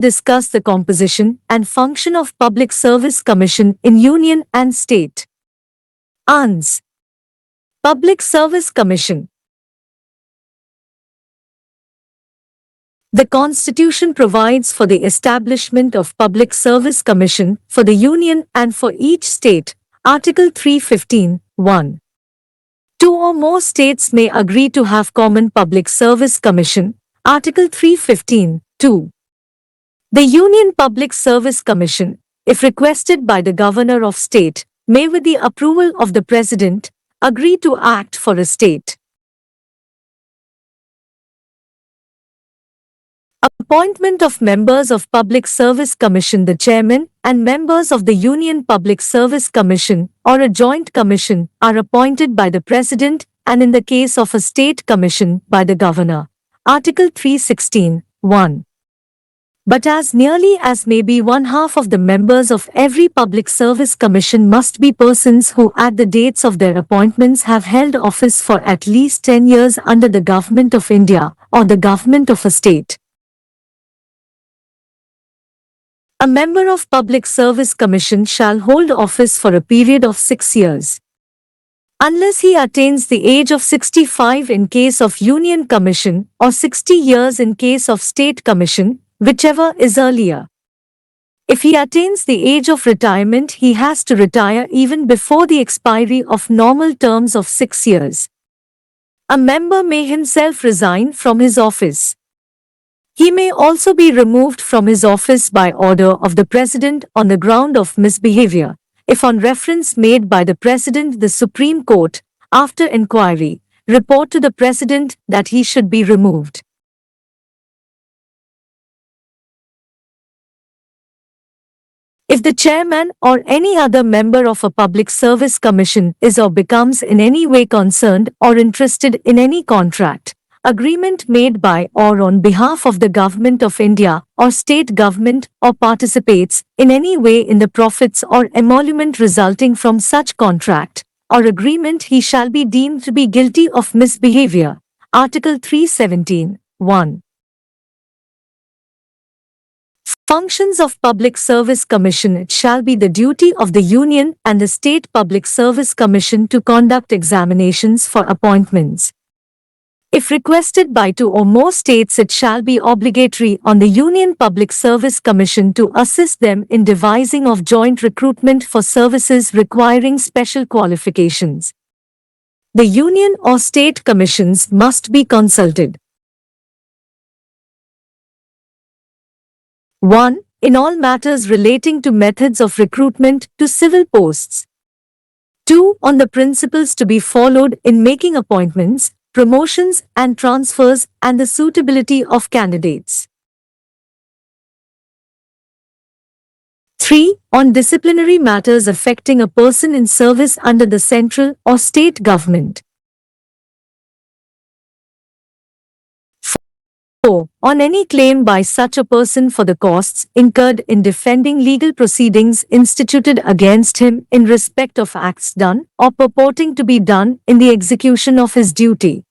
discuss the composition and function of Public Service Commission in Union and State. ANS. Public Service Commission. The Constitution provides for the establishment of Public Service Commission for the Union and for each state. Article 315, 1. Two or more states may agree to have common Public Service Commission. Article 315, 2. The Union Public Service Commission, if requested by the Governor of State, may with the approval of the President, agree to act for a state. Appointment of members of Public Service Commission. The chairman and members of the Union Public Service Commission or a joint commission are appointed by the President and in the case of a state commission by the Governor. Article 316, 1. But as nearly as may be one half of the members of every Public Service Commission must be persons who at the dates of their appointments have held office for at least 10 years under the Government of India or the Government of a state. A member of Public Service Commission shall hold office for a period of 6 years. Unless he attains the age of 65 in case of Union Commission or 60 years in case of State Commission, whichever is earlier. If he attains the age of retirement, he has to retire even before the expiry of normal terms of 6 years. A member may himself resign from his office. He may also be removed from his office by order of the President on the ground of misbehavior, if on reference made by the President the Supreme Court, after inquiry, report to the President that he should be removed. If the chairman or any other member of a Public Service Commission is or becomes in any way concerned or interested in any contract, agreement made by or on behalf of the Government of India or state government or participates in any way in the profits or emolument resulting from such contract or agreement, he shall be deemed to be guilty of misbehavior. Article 317, 1. Functions of Public Service Commission. It shall be the duty of the Union and the State Public Service Commission to conduct examinations for appointments. If requested by two or more states, it shall be obligatory on the Union Public Service Commission to assist them in devising of joint recruitment for services requiring special qualifications. The Union or State Commissions must be consulted. 1. In all matters relating to methods of recruitment to civil posts. 2. On the principles to be followed in making appointments, promotions and transfers and the suitability of candidates. 3. On disciplinary matters affecting a person in service under the central or state government. 4. On any claim by such a person for the costs incurred in defending legal proceedings instituted against him in respect of acts done or purporting to be done in the execution of his duty.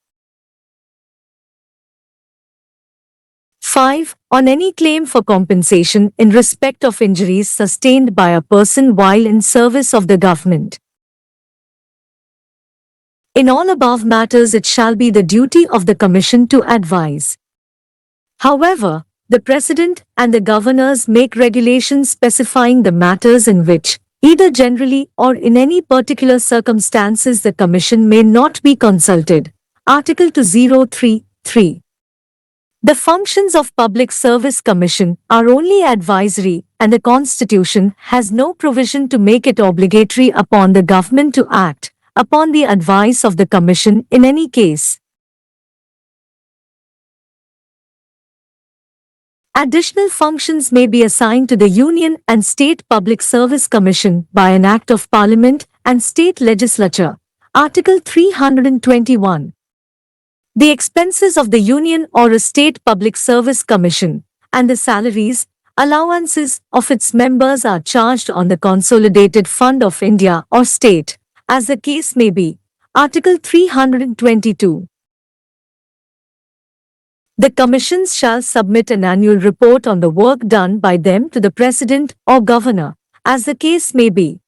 5. On any claim for compensation in respect of injuries sustained by a person while in service of the government. In all above matters, it shall be the duty of the Commission to advise. However, the President and the Governors make regulations specifying the matters in which, either generally or in any particular circumstances, the Commission may not be consulted. Article 203(3). The functions of Public Service Commission are only advisory, and the Constitution has no provision to make it obligatory upon the government to act upon the advice of the Commission in any case. Additional functions may be assigned to the Union and State Public Service Commission by an Act of Parliament and State Legislature. Article 321. The expenses of the Union or a State Public Service Commission and the salaries, allowances of its members are charged on the Consolidated Fund of India or state, as the case may be. Article 322. The commissions shall submit an annual report on the work done by them to the President or Governor, as the case may be.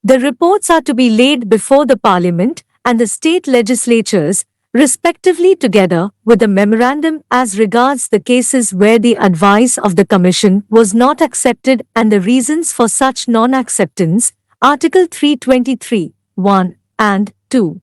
The reports are to be laid before the Parliament and the state legislatures, respectively, together with a memorandum as regards the cases where the advice of the Commission was not accepted and the reasons for such non-acceptance, Article 323, 1 and 2.